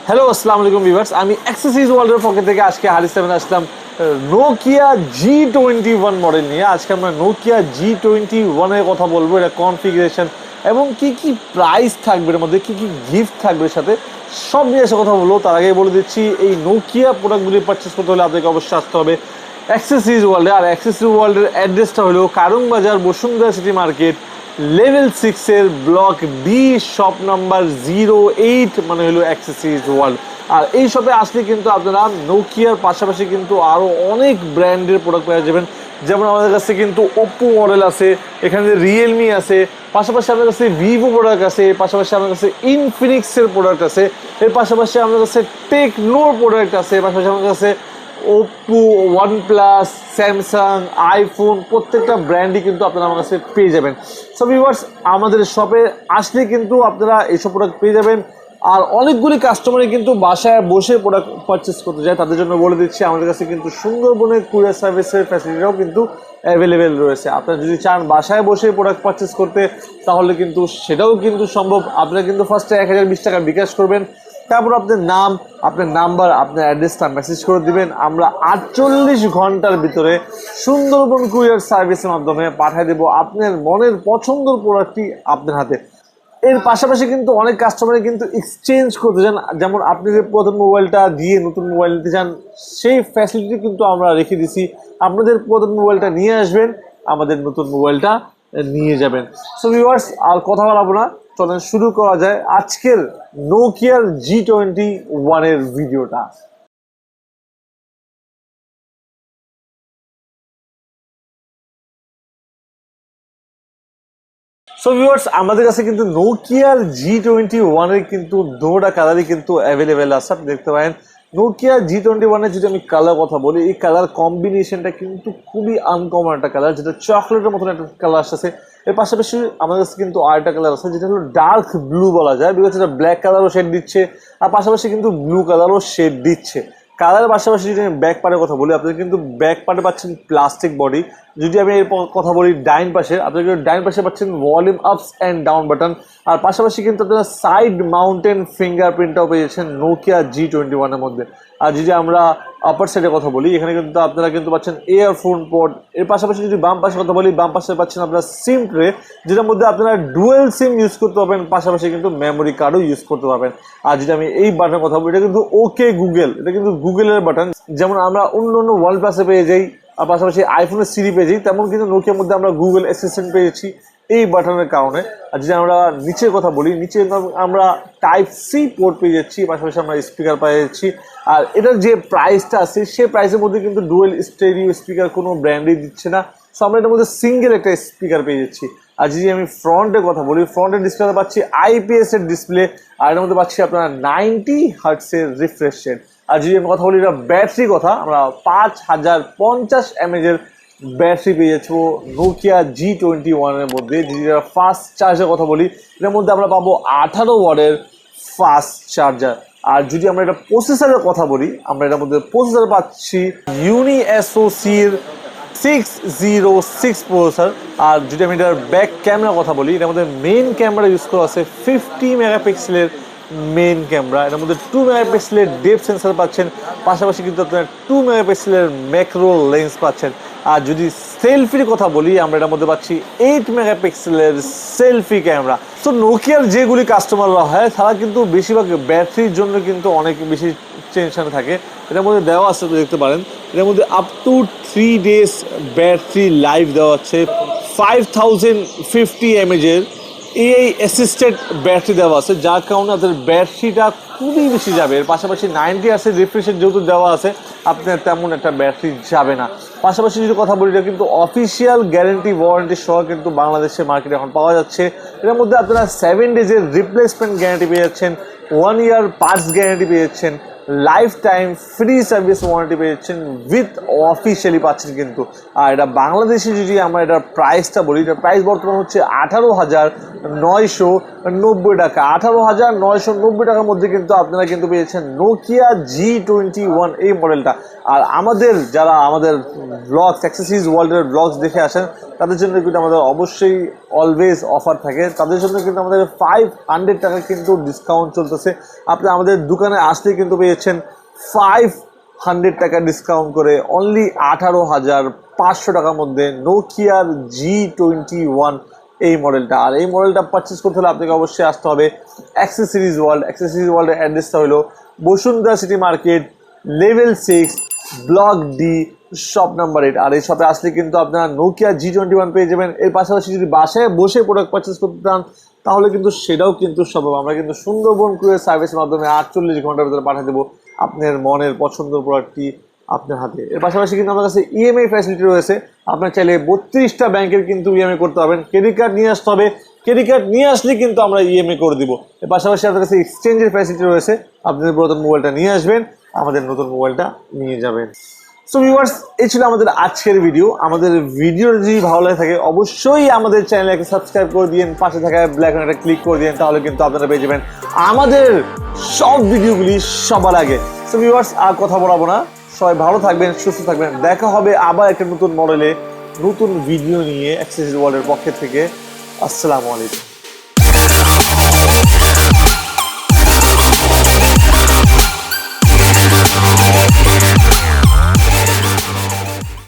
Hello আসসালামু আলাইকুম viewers, আমি অ্যাক্সেসরিজ ওয়ার্ল্ডের পক্ষ থেকে আজকে হারিস সেভেন আসলাম নোকিয়া G21 মডেল নিয়ে। আজকে আমরা নোকিয়া G21 এর কথা বলবো, এটা কনফিগারেশন এবং কি কি প্রাইস থাকবে, এর মধ্যে কি কি গিফট থাকবে সাথে সব নিয়ে এসে কথা বলবো। তার আগে বলে দিচ্ছি, এই নোকিয়া প্রোডাক্টগুলি পারচেস করতে হলে আপনাকে অবশ্যই আসতে হবে অ্যাক্সেসরিজ ওয়ার্ল্ডে। আর অ্যাক্সেসরিজ ওয়ার্ল্ডের অ্যাড্রেসটা হলো Karwan Bazar, Bashundhara city market, level 6 block B, shop number 08, মানে হলো অ্যাক্সেসরিজ ওয়ার্ল্ড। আর এই শপে আসলে কিন্তু আপনারা নোকিয়ার পাশাপাশি কিন্তু আরও অনেক ব্র্যান্ডের প্রোডাক্ট পেয়ে যাবেন। যেমন আমাদের কাছে কিন্তু ওপ্পো মডেল আছে, এখানে রিয়েলমি আছে, পাশাপাশি আমাদের কাছে ভিভো প্রোডাক্ট আছে, পাশাপাশি আমাদের কাছে ইনফিনিক্সের প্রোডাক্ট আছে, এর পাশাপাশি আমাদের কাছে টেকনোর প্রোডাক্ট আছে, পাশাপাশি আমাদের কাছে ওপ্পো, ওয়ানপ্লাস, স্যামসাং, আইফোন প্রত্যেকটা ব্র্যান্ডই কিন্তু আপনারা আমার কাছে পেয়ে যাবেন। সো ভিউয়ার্স, আমাদের শপে আসলে কিন্তু আপনারা এইসব প্রোডাক্ট পেয়ে যাবেন। আর অনেকগুলি কাস্টমারই কিন্তু বাসায় বসে প্রোডাক্ট পারচেস করতে যায়, তাদের জন্য বলে দিচ্ছি আমাদের কাছে কিন্তু সুন্দরবনের কুরিয়ার সার্ভিসের ফ্যাসিলিটিটাও কিন্তু অ্যাভেলেবেল রয়েছে। আপনারা যদি চান বাসায় বসে প্রোডাক্ট পারচেস করতে, তাহলে কিন্তু সেটাও কিন্তু সম্ভব। আপনারা কিন্তু ফার্স্টে 1020 টাকা বিকাশ করবেন, তারপর আপনার নাম, আপনার নাম্বার, আপনার অ্যাড্রেসটা মেসেজ করে দিবেন। আমরা 48 ঘন্টার ভিতরে সুন্দরবন কুরিয়ার সার্ভিসের মাধ্যমে পাঠিয়ে দেবো আপনার মনের পছন্দের প্রোডাক্টটি আপনার হাতে। এর পাশাপাশি কিন্তু অনেক কাস্টমারে কিন্তু এক্সচেঞ্জ করতে চান, যেমন আপনি যে প্রথম মোবাইলটা দিয়ে নতুন মোবাইল নিতে চান, সেই ফ্যাসিলিটি কিন্তু আমরা রেখে দিছি। আপনাদের প্রথম মোবাইলটা নিয়ে আসবেন, আমাদের নতুন মোবাইলটা নিয়ে যাবেন। সো ভিউয়ার্স, আর কথা বলাবো না, চলেন শুরু করা যায় আজকের নোকিয়ার G21 এর ভিডিওটা। সো ভিউয়ার্স, আমাদের কাছে কিন্তু নোকিয়ার G21 এর কিন্তু দুটোটা কালারই কিন্তু অ্যাভেলেবেল আছে। আপনি দেখতে পারেন নোকিয়া G21 এর যদি আমি কালার কথা বলি, এই কালার কম্বিনেশনটা কিন্তু খুবই আনকমন একটা কালার, যেটা চকলেটের মতন একটা কালার আসছে। এর পাশাপাশি আমাদের কাছে কিন্তু আরেকটা কালার আছে, যেটা হলো ডার্ক ব্লু বলা যায়, বিকজ এটা ব্ল্যাক কালারও শেড দিচ্ছে, আর পাশাপাশি কিন্তু ব্লু কালারও শেড দিচ্ছে। কালারের পাশাপাশি যদি আমি ব্যাক পার্টের কথা বলি, আপনারা কিন্তু ব্যাক পার্টে পাচ্ছেন প্লাস্টিক বডি। যদি আমি এর কথা বলি ডাইন পাশে, আপনারা কিন্তু ডাইন পাশে পাচ্ছেন volume ups and down button, আর পাশাপাশি কিন্তু আপনারা সাইড মাউন্টেন ফিঙ্গারপ্রিন্টটাও পেয়েছেন নোকিয়া G21 এর মধ্যে। আর যদি আমরা আপার সাইডের কথা বলি, এখানে কিন্তু আপনারা কিন্তু পাচ্ছেন ইয়ারফোন পোর্ট। এর পাশাপাশি যদি বাম পাশের কথা বলি, বাম পাশে পাচ্ছেন আপনারা সিম ট্রে, যেটার মধ্যে আপনারা ডুয়েল সিম ইউজ করতে পারবেন, পাশাপাশি কিন্তু মেমোরি কার্ডও ইউজ করতে পারবেন। আর যদি আমি এই বাটনের কথা বলি, এটা কিন্তু ওকে গুগল, এটা কিন্তু গুগলের বাটন। যেমন আমরা অন্য অন্য ওয়ানপ্লাসে পেয়ে যাই, আর পাশাপাশি আইফোনের সিরি পেয়ে যাই, তেমন কিন্তু নোকিয়ার মধ্যে আমরা গুগল অ্যাসিস্ট্যান্ট পেয়েছি এই বাটনের কারণে। আর যদি আমরা নিচের কথা বলি, নিচে আমরা টাইপ সি পোর্ট পেয়ে যাচ্ছি, পাশাপাশি আমরা স্পিকার পেয়ে যাচ্ছি। আর এটার যে প্রাইসটা আছে, সেই প্রাইসের মধ্যে কিন্তু ডুয়েল স্টেরিও স্পিকার কোনো ব্র্যান্ডই দিচ্ছে না। সো আমরা এটার মধ্যে সিঙ্গেল একটা স্পিকার পেয়ে যাচ্ছি। আর যদি আমি ফ্রন্টের কথা বলি, ফ্রন্টের ডিসপ্লেতে পাচ্ছি IPS এর ডিসপ্লে, আর এর মধ্যে পাচ্ছি আপনারা 90 হার্টসের রিফ্রেশ রেট। আর যদি আমি কথা বলি এটা ব্যাটারির কথা, আমরা 5050 mAh এর ব্যাটারি পেয়ে যাচ্ছি নোকিয়া G21 এর মধ্যে। যদি ফাস্ট চার্জের কথা বলি, এটার মধ্যে আমরা পাবো 18 ওয়াটের ফাস্ট চার্জার। আর যদি আমরা এটা প্রসেসরের কথা বলি, আমরা এটার মধ্যে প্রসেসর পাচ্ছি SoCর 606 প্রসেসর। আর যদি আমি এটার ব্যাক ক্যামেরার কথা বলি, এটার মধ্যে মেইন ক্যামেরা ইউজ করা আছে 50 মেগাপিক্সেলের মেইন ক্যামেরা। এটার মধ্যে 2 মেগাপিক্সেলের ডেপথ সেন্সর পাচ্ছেন, পাশাপাশি কিন্তু আপনারা 2 মেগাপিক্সেলের ম্যাক্রো লেন্স পাচ্ছেন। আর যদি সেলফির কথা বলি, আমরা এটার মধ্যে পাচ্ছি 8 মেগাপিক্সেলের সেলফি ক্যামেরা। তো নোকিয়ার যেগুলি কাস্টমাররা হয়, তারা কিন্তু বেশিরভাগ ব্যাটারির জন্য কিন্তু অনেক বেশি টেনশন থাকে। এটার মধ্যে দেওয়া আছে, দেখতে পারেন, এটার মধ্যে up to 3 days battery life দেওয়া আছে। 5050 mAh এই অ্যাসিস্টেড ব্যাটারি দেওয়া আছে, যার কারণে আপনাদের ব্যাটারিটা খুবই বেশি যাবে। এর পাশাপাশি 90 Hz রিফ্রেশের যেহেতু দেওয়া আছে, আপনার তেমন একটা ব্যাটারি যাবে না। পাশাপাশি যদি কথা বলি, এটা কিন্তু অফিসিয়াল গ্যারেন্টি ওয়ারেন্টি সহ কিন্তু বাংলাদেশের মার্কেটে এখন পাওয়া যাচ্ছে। এর মধ্যে আপনারা 7 days রিপ্লেসমেন্ট গ্যারেন্টি পেয়ে যাচ্ছেন, 1 year পার্টস গ্যারেন্টি পেয়ে যাচ্ছেন, life time free service warranty পেয়েছেন উইথ অফিসিয়ালি পাচ্ছেন কিন্তু। আর এটা বাংলাদেশে যদি আমরা এটার প্রাইসটা বলি, এটার প্রাইস বর্তমান হচ্ছে 18,990 টাকা। 18,990 টাকার মধ্যে কিন্তু আপনারা কিন্তু পেয়েছেন নোকিয়া G21 এই মডেলটা। আর আমাদের যারা আমাদের ব্লগস অ্যাক্সেসরিজ ওয়ার্ল্ডের ব্লগস দেখে আসেন তাদের জন্য কিন্তু আমাদের অবশ্যই অলওয়েজ অফার থাকে। তাদের জন্য কিন্তু আমাদের 500 টাকা কিন্তু ডিসকাউন্ট চলতেছে। আপনি আমাদের দোকানে আসলে কিন্তু পেয়েছেন 500 টাকা ডিসকাউন্ট করে অনলি 18,500 টাকার মধ্যে নোকিয়ার G21 এই মডেলটা। আর এই মডেলটা পারচেস করতে হলে আপনাকে অবশ্যই আসতে হবে অ্যাক্সেসরিজ ওয়ার্ল্ড। অ্যাক্সেসরিজ ওয়ার্ল্ডের অ্যাড্রেসটা হলো Bashundhara city market, level 6, block D, shop number 8। আর এই শপে আসলে কিন্তু আপনারা নোকিয়া G21 পেয়ে যাবেন। এর পাশাপাশি যদি বাসায় বসে প্রোডাক্ট পারচেস করতে চান তাহলে কিন্তু সেটাও কিন্তু সম্ভব। আমরা কিন্তু সুন্দরবন কুরিয়ার সার্ভিসের মাধ্যমে 48 ঘন্টার ভিতরে পাঠিয়ে দেবো আপনার মনের পছন্দের প্রোডাক্টটি আপনার হাতে। এর পাশাপাশি কিন্তু আমার কাছে ইএমআই ফ্যাসিলিটি রয়েছে। আপনার চাইলে 32টা ব্যাংকের কিন্তু ইএমআই করতে পারবেন। ক্রেডিট কার্ড নিয়ে আসতে হবে, ক্রেডিট কার্ড নিয়ে আসলে কিন্তু আমরা ইএমআই করে দিব। এর পাশাপাশি আপনার কাছে এক্সচেঞ্জের ফ্যাসিলিটি রয়েছে। আপনাদের পুরাতন মোবাইলটা নিয়ে আসবেন, আমাদের নতুন মোবাইলটা নিয়ে যাবেন। সো ভিউয়ার্স, এই ছিল আমাদের আজকের ভিডিও। আমাদের ভিডিও যদি ভালো লাগে থাকে অবশ্যই আমাদের চ্যানেলকে সাবস্ক্রাইব করে দিন, পাশে থাকা ব্ল্যাক বাটনটা ক্লিক করে দিন, তাহলে কিন্তু আপনারা পেয়ে যাবেন আমাদের সব ভিডিওগুলি সবার আগে। সো ভিউয়ার্স, আর কথা বলাবো না, সবাই ভালো থাকবেন, সুস্থ থাকবেন। দেখা হবে আবার একটা নতুন মডেলে নতুন ভিডিও নিয়ে অ্যাক্সেসরিজ ওয়ার্ল্ডের পক্ষ থেকে। আসসালামু আলাইকুম।